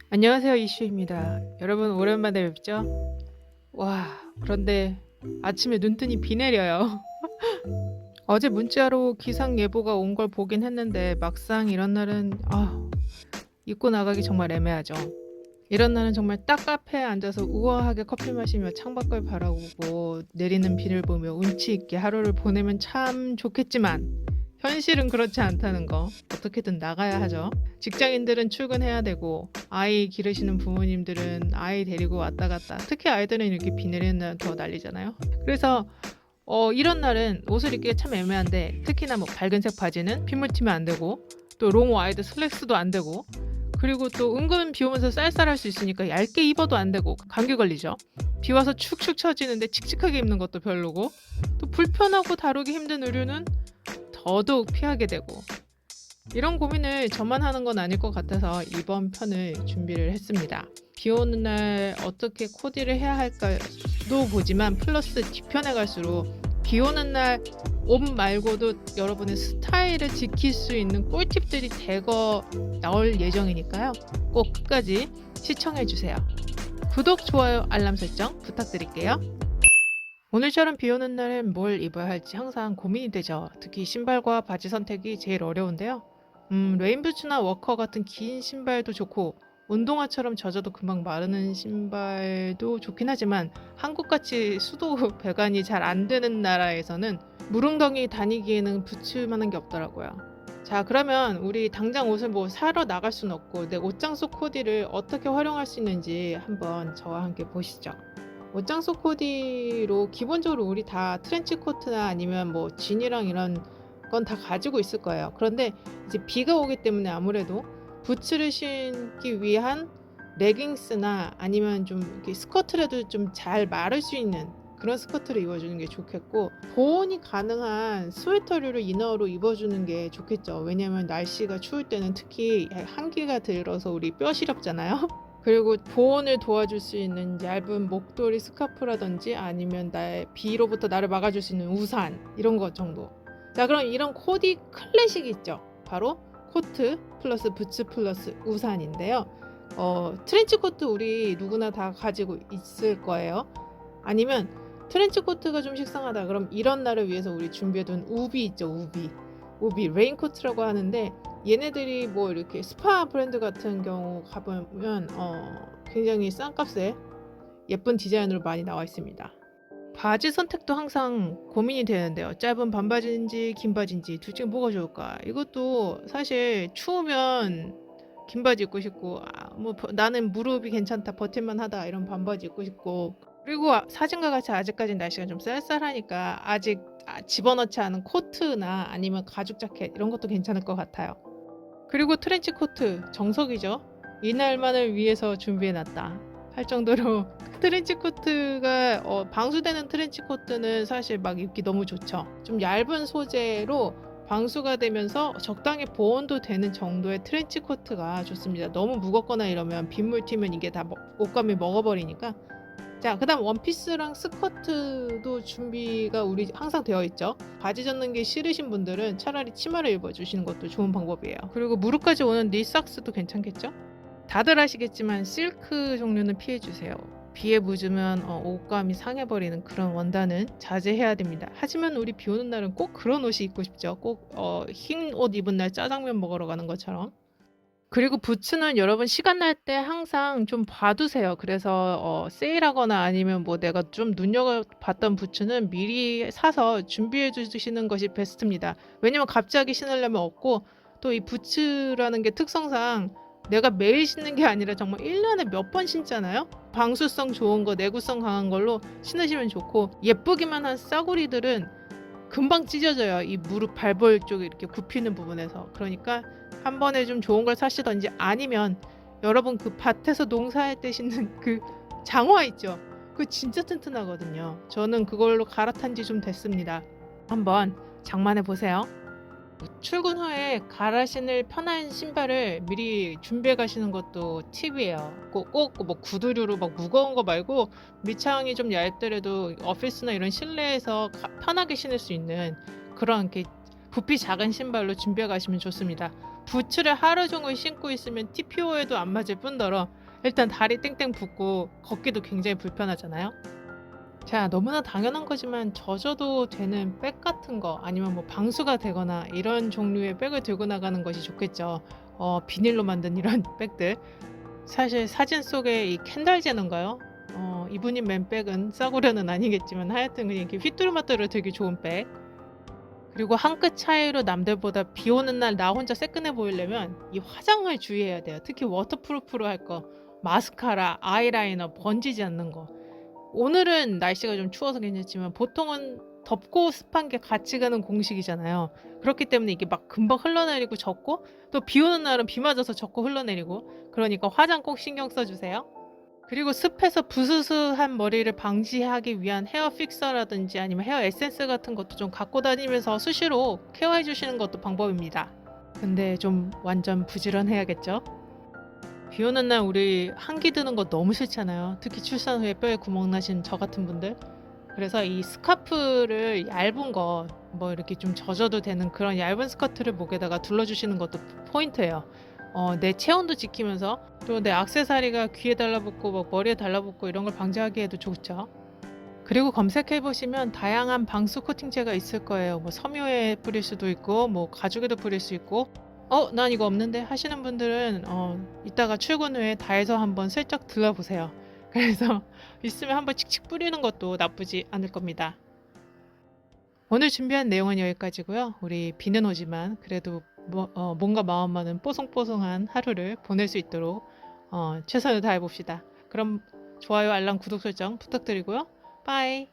안녕하세요, 이슈입니다. 여러분 오랜만에 뵙죠? 와, 그런데 아침에 눈뜨니 비 내려요. 어제 문자로 기상 예보가 온 걸 보긴 했는데 막상 이런 날은 입고 나가기 정말 애매하죠. 이런 날은 정말 딱 카페에 앉아서 우아하게 커피 마시며 창밖을 바라보고 내리는 비를 보며 운치 있게 하루를 보내면 참 좋겠지만 현실은 그렇지 않다는 거 어떻게든 나가야 하죠. 직장인들은 출근해야 되고 아이 기르시는 부모님들은 아이 데리고 왔다 갔다, 특히 아이들은 이렇게 비 내리는 날은 더 난리잖아요. 그래서 이런 날은 옷을 입기가 참 애매한데, 특히나 뭐 밝은색 바지는 핏물 튀면 안 되고, 또 롱 와이드 슬랙스도 안 되고, 그리고 또 은근 비 오면서 쌀쌀할 수 있으니까 얇게 입어도 안 되고 감기 걸리죠. 비 와서 축축 처지는데 칙칙하게 입는 것도 별로고, 또 불편하고 다루기 힘든 의류는 더더욱 피하게 되고, 이런 고민을 저만 하는 건 아닐 것 같아서 이번 편을 준비를 했습니다. 비 오는 날 어떻게 코디를 해야 할까도 보지만 플러스 뒤편에 갈수록 비 오는 날 옷 말고도 여러분의 스타일을 지킬 수 있는 꿀팁들이 대거 나올 예정이니까요. 꼭 끝까지 시청해주세요. 구독, 좋아요, 알람 설정 부탁드릴게요. 오늘처럼 비 오는 날엔 뭘 입어야 할지 항상 고민이 되죠. 특히 신발과 바지 선택이 제일 어려운데요. 레인부츠나 워커 같은 긴 신발도 좋고, 운동화처럼 젖어도 금방 마르는 신발도 좋긴 하지만, 한국같이 수도 배관이 잘 안 되는 나라에서는 무릉덩이 다니기에는 부츠만한 게 없더라고요. 자, 그러면 우리 당장 옷을 뭐 사러 나갈 수는 없고 내 옷장 속 코디를 어떻게 활용할 수 있는지 한번 저와 함께 보시죠. 옷장 속 코디로 기본적으로 우리 다 트렌치 코트나 아니면 뭐 진이랑 이런 건 다 가지고 있을 거예요. 그런데 이제 비가 오기 때문에 아무래도 부츠를 신기 위한 레깅스나 아니면 좀 이렇게 스커트라도 좀 잘 마를 수 있는 그런 스커트를 입어주는 게 좋겠고, 보온이 가능한 스웨터류를 이너로 입어주는 게 좋겠죠. 왜냐면 날씨가 추울 때는 특히 한기가 들어서 우리 뼈 시렵잖아요. 그리고 보온을 도와줄 수 있는 얇은 목도리 스카프라든지 아니면 나의 비로부터 나를 막아줄 수 있는 우산, 이런 것 정도. 자, 그럼 이런 코디 클래식이 있죠. 바로 코트 플러스 부츠 플러스 우산인데요. 트렌치 코트 우리 누구나 다 가지고 있을 거예요. 아니면 트렌치 코트가 좀 식상하다 그럼 이런 날을 위해서 우리 준비해둔 우비 있죠. 우비 레인코트라고 하는데, 얘네들이 뭐 이렇게 스파 브랜드 같은 경우 가보면 굉장히 싼 값에 예쁜 디자인으로 많이 나와 있습니다. 바지 선택도 항상 고민이 되는데요. 짧은 반바지인지 긴 바지인지 둘 중에 뭐가 좋을까? 이것도 사실 추우면 긴 바지 입고 싶고, 나는 무릎이 괜찮다, 버틸만 하다, 이런 반바지 입고 싶고, 그리고 사진과 같이 아직까지 날씨가 좀 쌀쌀하니까 아직 집어넣지 않은 코트나 아니면 가죽 자켓, 이런 것도 괜찮을 것 같아요. 그리고 트렌치 코트 정석이죠. 이날만을 위해서 준비해놨다 할 정도로 트렌치 코트가 방수되는 트렌치 코트는 사실 막 입기 너무 좋죠. 좀 얇은 소재로 방수가 되면서 적당히 보온도 되는 정도의 트렌치 코트가 좋습니다. 너무 무겁거나 이러면 빗물 튀면 이게 다 옷감이 먹어버리니까. 자, 그 다음 원피스랑 스커트도 준비가 우리 항상 되어 있죠. 바지 젖는 게 싫으신 분들은 차라리 치마를 입어주시는 것도 좋은 방법이에요. 그리고 무릎까지 오는 니삭스도 괜찮겠죠? 다들 아시겠지만 실크 종류는 피해주세요. 비에 묻으면 옷감이 상해버리는 그런 원단은 자제해야 됩니다. 하지만 우리 비 오는 날은 꼭 그런 옷이 입고 싶죠. 꼭 흰 옷 입은 날 짜장면 먹으러 가는 것처럼. 그리고 부츠는 여러분 시간 날 때 항상 좀 봐두세요. 그래서 세일하거나 아니면 뭐 내가 좀 눈여겨봤던 부츠는 미리 사서 준비해 주시는 것이 베스트입니다. 왜냐면 갑자기 신으려면 없고, 또 이 부츠라는 게 특성상 내가 매일 신는 게 아니라 정말 1년에 몇 번 신잖아요. 방수성 좋은 거, 내구성 강한 걸로 신으시면 좋고, 예쁘기만 한 싸구리들은 금방 찢어져요. 이 무릎 발볼 쪽에 이렇게 굽히는 부분에서. 그러니까 한 번에 좀 좋은 걸 사시던지, 아니면 여러분 그 밭에서 농사할 때 신는 그 장화 있죠. 그거 진짜 튼튼하거든요. 저는 그걸로 갈아탄 지 좀 됐습니다. 한번 장만해 보세요. 출근 후에 갈아 신을 편한 신발을 미리 준비해 가시는 것도 팁이에요. 꼭 뭐 구두류로 막 무거운 거 말고 밑창이 좀 얇더라도 오피스나 이런 실내에서 편하게 신을 수 있는 그런 이렇게 부피 작은 신발로 준비해 가시면 좋습니다. 부츠를 하루 종일 신고 있으면 TPO에도 안 맞을 뿐더러 일단 다리 땡땡 붓고 걷기도 굉장히 불편하잖아요. 자, 너무나 당연한 거지만 젖어도 되는 백 같은 거 아니면 뭐 방수가 되거나 이런 종류의 백을 들고 나가는 것이 좋겠죠. 비닐로 만든 이런 백들. 사실 사진 속에 이 켄달 제너인가요? 이분이 맨 백은 싸구려는 아니겠지만 하여튼 그냥 이렇게 휘뚜루마뚜루 들기 좋은 백. 그리고 한 끗 차이로 남들보다 비 오는 날 나 혼자 새끈해 보이려면 이 화장을 주의해야 돼요. 특히 워터프루프로 할 거. 마스카라, 아이라이너 번지지 않는 거. 오늘은 날씨가 좀 추워서 괜찮지만 보통은 덥고 습한 게 같이 가는 공식이잖아요. 그렇기 때문에 이게 막 금방 흘러내리고 젖고 또 비 오는 날은 비 맞아서 젖고 흘러내리고 그러니까 화장 꼭 신경 써주세요. 그리고 습해서 부스스한 머리를 방지하기 위한 헤어 픽서라든지 아니면 헤어 에센스 같은 것도 좀 갖고 다니면서 수시로 케어해 주시는 것도 방법입니다. 근데 좀 완전 부지런해야겠죠? 비 오는 날 우리 한기 드는 거 너무 싫잖아요. 특히 출산 후에 뼈에 구멍 나신 저 같은 분들. 그래서 이 스카프를 얇은 거, 뭐 이렇게 좀 젖어도 되는 그런 얇은 스커트를 목에다가 둘러주시는 것도 포인트예요. 내 체온도 지키면서 또 내 액세서리가 귀에 달라붙고 뭐 머리에 달라붙고 이런 걸 방지하기에도 좋죠. 그리고 검색해 보시면 다양한 방수 코팅제가 있을 거예요. 뭐 섬유에 뿌릴 수도 있고 뭐 가죽에도 뿌릴 수 있고 난 이거 없는데 하시는 분들은 이따가 출근 후에 다해서 한번 슬쩍 들러보세요. 그래서 있으면 한번 칙칙 뿌리는 것도 나쁘지 않을 겁니다. 오늘 준비한 내용은 여기까지고요. 우리 비는 오지만 그래도 몸과 마음만은 뽀송뽀송한 하루를 보낼 수 있도록 최선을 다해봅시다. 그럼 좋아요, 알람, 구독 설정 부탁드리고요. 빠이.